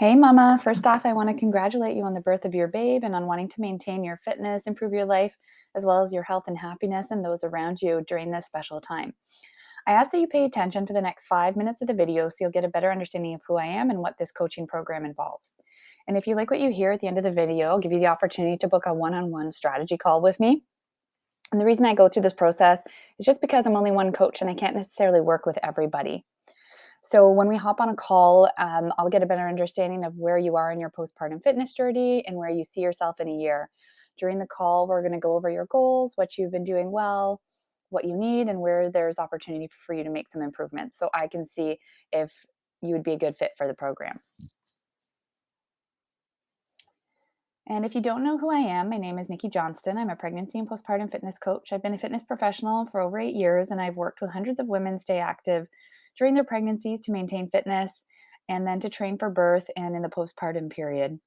Hey, Mama. First off, I want to congratulate you on the birth of your babe and on wanting to maintain your fitness, improve your life, as well as your health and happiness and those around you during this special time. I ask that you pay attention for the next 5 minutes of the video so you'll get a better understanding of who I am and what this coaching program involves. And if you like what you hear at the end of the video, I'll give you the opportunity to book a one on one strategy call with me. And the reason I go through this process is just because I'm only one coach and I can't necessarily work with everybody. So when we hop on a call, I'll get a better understanding of where you are in your postpartum fitness journey and where you see yourself in a year. During the call, we're going to go over your goals, what you've been doing well, what you need, and where there's opportunity for you to make some improvements so I can see if you would be a good fit for the program. And if you don't know who I am, my name is Nikki Johnston. I'm a pregnancy and postpartum fitness coach. I've been a fitness professional for over 8 years, and I've worked with hundreds of women stay active during their pregnancies to maintain fitness and then to train for birth and in the postpartum period.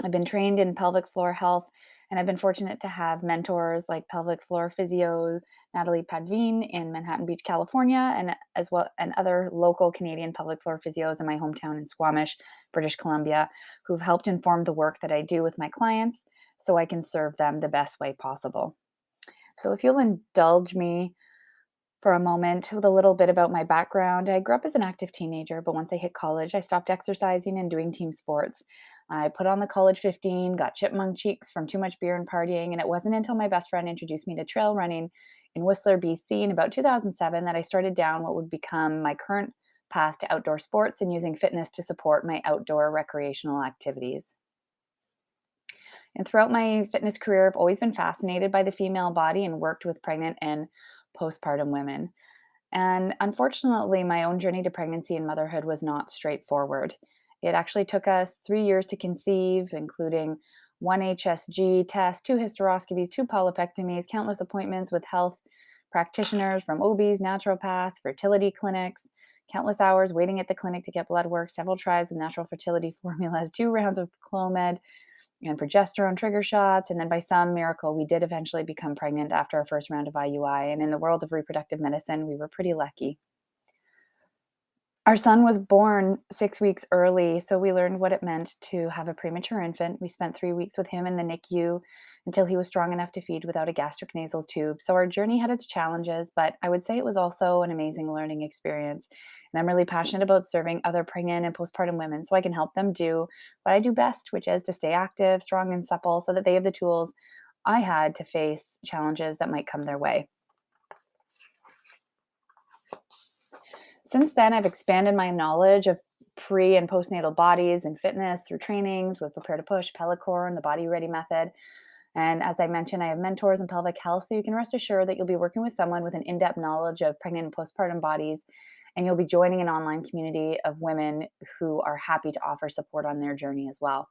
I've been trained in pelvic floor health, and I've been fortunate to have mentors like pelvic floor physio Natalie Padvine in Manhattan Beach, California, and as well and other local Canadian pelvic floor physios in my hometown in Squamish, British Columbia, who've helped inform the work that I do with my clients so I can serve them the best way possible. So if you'll indulge me for a moment with a little bit about my background. I grew up as an active teenager, but once I hit college, I stopped exercising and doing team sports. I put on the college 15, got chipmunk cheeks from too much beer and partying, and it wasn't until my best friend introduced me to trail running in Whistler, BC in about 2007 that I started down what would become my current path to outdoor sports and using fitness to support my outdoor recreational activities. And throughout my fitness career, I've always been fascinated by the female body and worked with pregnant and postpartum women. And unfortunately, my own journey to pregnancy and motherhood was not straightforward. It actually took us 3 years to conceive, including one HSG test, two hysteroscopies, two polypectomies, countless appointments with health practitioners from OBs, naturopath, fertility clinics, countless hours waiting at the clinic to get blood work, several tries with natural fertility formulas, 2 rounds of Clomid, and progesterone trigger shots. And then by some miracle, we did eventually become pregnant after our first round of IUI. And in the world of reproductive medicine, we were pretty lucky. Our son was born 6 weeks early, so we learned what it meant to have a premature infant. We spent 3 weeks with him in the NICU until he was strong enough to feed without a gastric nasal tube. So our journey had its challenges, but I would say it was also an amazing learning experience. And I'm really passionate about serving other pregnant and postpartum women so I can help them do what I do best, which is to stay active, strong, and supple so that they have the tools I had to face challenges that might come their way. Since then, I've expanded my knowledge of pre and postnatal bodies and fitness through trainings with Prepare to Push, Pellicore, and the Body Ready method. And as I mentioned, I have mentors in pelvic health, so you can rest assured that you'll be working with someone with an in depth knowledge of pregnant and postpartum bodies. And you'll be joining an online community of women who are happy to offer support on their journey as well.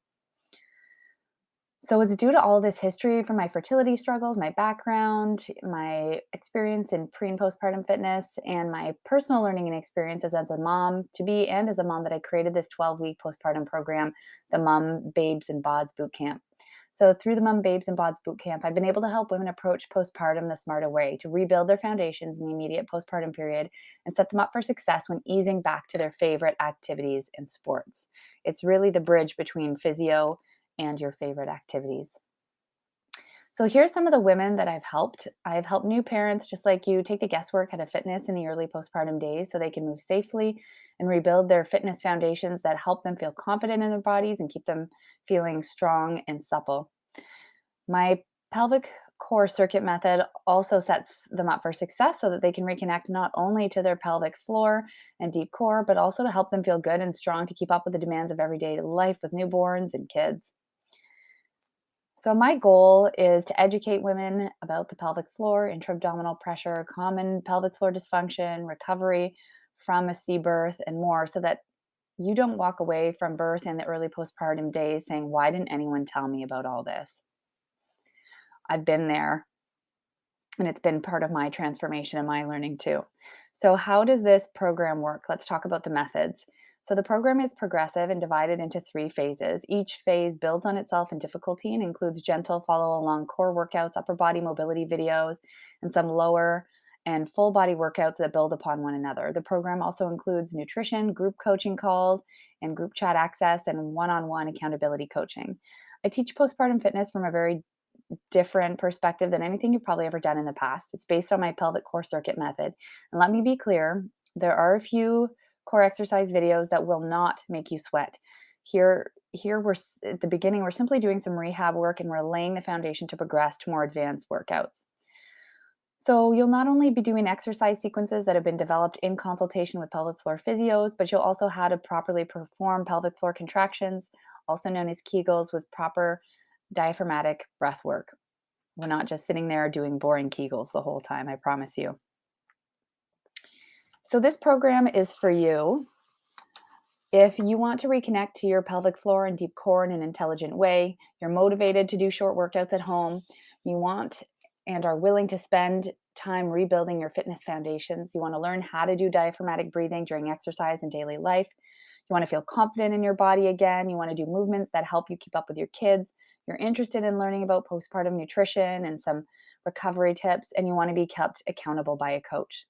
So it's due to all of this history from my fertility struggles, my background, my experience in pre and postpartum fitness, and my personal learning and experiences as a mom to be and as a mom that I created this 12-week postpartum program, the Mom Babes and Bods Bootcamp. So through the Mom Babes and Bods Bootcamp, I've been able to help women approach postpartum the smarter way to rebuild their foundations in the immediate postpartum period and set them up for success when easing back to their favorite activities and sports. It's really the bridge between physio and your favorite activities. So here's some of the women that I've helped. I've helped new parents just like you take the guesswork out of fitness in the early postpartum days so they can move safely and rebuild their fitness foundations that help them feel confident in their bodies and keep them feeling strong and supple. My pelvic core circuit method also sets them up for success so that they can reconnect not only to their pelvic floor and deep core, but also to help them feel good and strong to keep up with the demands of everyday life with newborns and kids. So, my goal is to educate women about the pelvic floor, intra-abdominal pressure, common pelvic floor dysfunction, recovery from a C birth, and more so that you don't walk away from birth in the early postpartum days saying, why didn't anyone tell me about all this? I've been there, and it's been part of my transformation and my learning too. So, how does this program work? Let's talk about the methods. So, the program is progressive and divided into 3 phases. Each phase builds on itself in difficulty and includes gentle follow along core workouts, upper body mobility videos, and some lower and full body workouts that build upon one another. The program also includes nutrition, group coaching calls, and group chat access, and one on one accountability coaching. I teach postpartum fitness from a very different perspective than anything you've probably ever done in the past. It's based on my pelvic core circuit method. And let me be clear, there are a few core exercise videos that will not make you sweat. Here at the beginning, we're simply doing some rehab work and we're laying the foundation to progress to more advanced workouts. So you'll not only be doing exercise sequences that have been developed in consultation with pelvic floor physios, but you'll also how to properly perform pelvic floor contractions, also known as Kegels, with proper diaphragmatic breath work. We're not just sitting there doing boring Kegels the whole time, I promise you. So this program is for you if you want to reconnect to your pelvic floor and deep core in an intelligent way, you're motivated to do short workouts at home, you want and are willing to spend time rebuilding your fitness foundations, you want to learn how to do diaphragmatic breathing during exercise and daily life, you want to feel confident in your body again, you want to do movements that help you keep up with your kids, you're interested in learning about postpartum nutrition and some recovery tips, and you want to be kept accountable by a coach.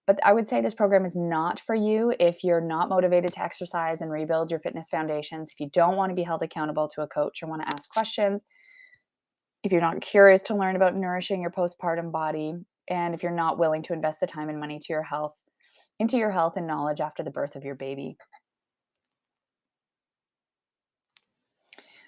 But I would say this program is not for you if you're not motivated to exercise and rebuild your fitness foundations, if you don't want to be held accountable to a coach or want to ask questions, if you're not curious to learn about nourishing your postpartum body, and if you're not willing to invest the time and money into your health and knowledge after the birth of your baby.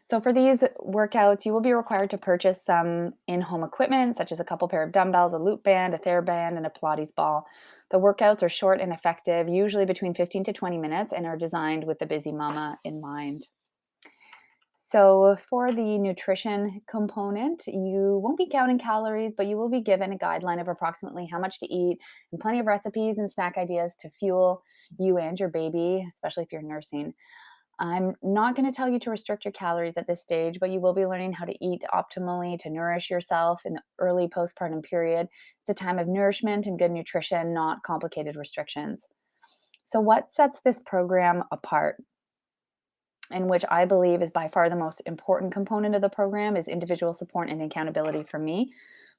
So for these workouts, you will be required to purchase some in-home equipment, such as a couple pair of dumbbells, a loop band, a TheraBand, and a Pilates ball. The workouts are short and effective, usually between 15 to 20 minutes, and are designed with the busy mama in mind. So for the nutrition component, you won't be counting calories, but you will be given a guideline of approximately how much to eat and plenty of recipes and snack ideas to fuel you and your baby, especially if you're nursing. I'm not going to tell you to restrict your calories at this stage, but you will be learning how to eat optimally to nourish yourself in the early postpartum period. It's a time of nourishment and good nutrition, not complicated restrictions. So, what sets this program apart, and which I believe is by far the most important component of the program, is individual support and accountability for me.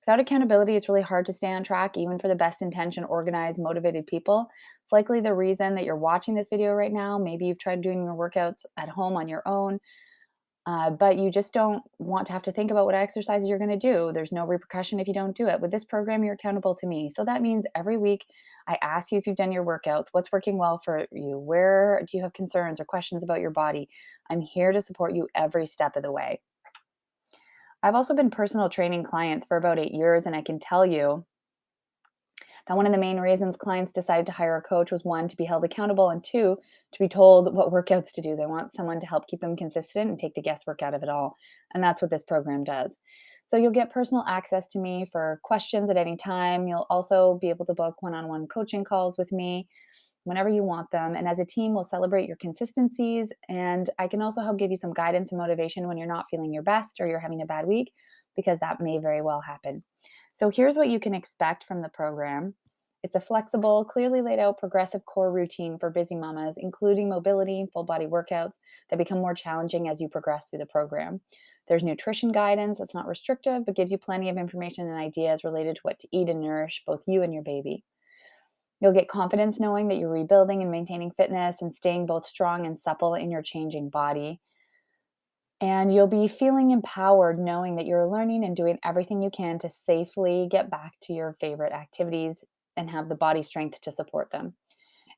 Without accountability, it's really hard to stay on track, even for the best intentioned, organized, motivated people. It's likely the reason that you're watching this video right now. Maybe you've tried doing your workouts at home on your own, but you just don't want to have to think about what exercises you're going to do. There's no repercussion if you don't do it. With this program, you're accountable to me. So that means every week I ask you if you've done your workouts, what's working well for you, where do you have concerns or questions about your body. I'm here to support you every step of the way. I've also been personal training clients for about 8 years, and I can tell you that one of the main reasons clients decided to hire a coach was one, to be held accountable, and two, to be told what workouts to do. They want someone to help keep them consistent and take the guesswork out of it all. And that's what this program does. So you'll get personal access to me for questions at any time. You'll also be able to book one-on-one coaching calls with me whenever you want them. And as a team, we'll celebrate your consistencies. And I can also help give you some guidance and motivation when you're not feeling your best or you're having a bad week, because that may very well happen. So here's what you can expect from the program. It's a flexible, clearly laid out progressive core routine for busy mamas, including mobility and full body workouts that become more challenging as you progress through the program. There's nutrition guidance that's not restrictive, but gives you plenty of information and ideas related to what to eat and nourish both you and your baby. You'll get confidence knowing that you're rebuilding and maintaining fitness and staying both strong and supple in your changing body. And you'll be feeling empowered knowing that you're learning and doing everything you can to safely get back to your favorite activities and have the body strength to support them.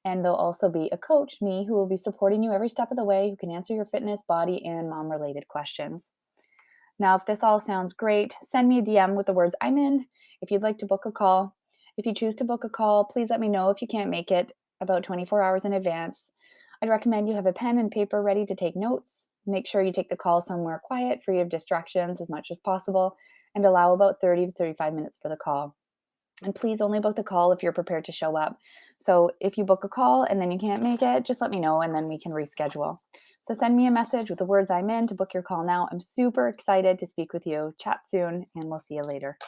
And there'll also be a coach, me, who will be supporting you every step of the way, who can answer your fitness, body, and mom related questions. Now, if this all sounds great, send me a DM with the words "I'm in" if you'd like to book a call. If you choose to book a call, please let me know if you can't make it about 24 hours in advance. I'd recommend you have a pen and paper ready to take notes. Make sure you take the call somewhere quiet, free of distractions as much as possible, and allow about 30 to 35 minutes for the call. And please only book the call if you're prepared to show up. So if you book a call and then you can't make it, just let me know and then we can reschedule. So send me a message with the words "I'm in" to book your call now. I'm super excited to speak with you. Chat soon, and we'll see you later.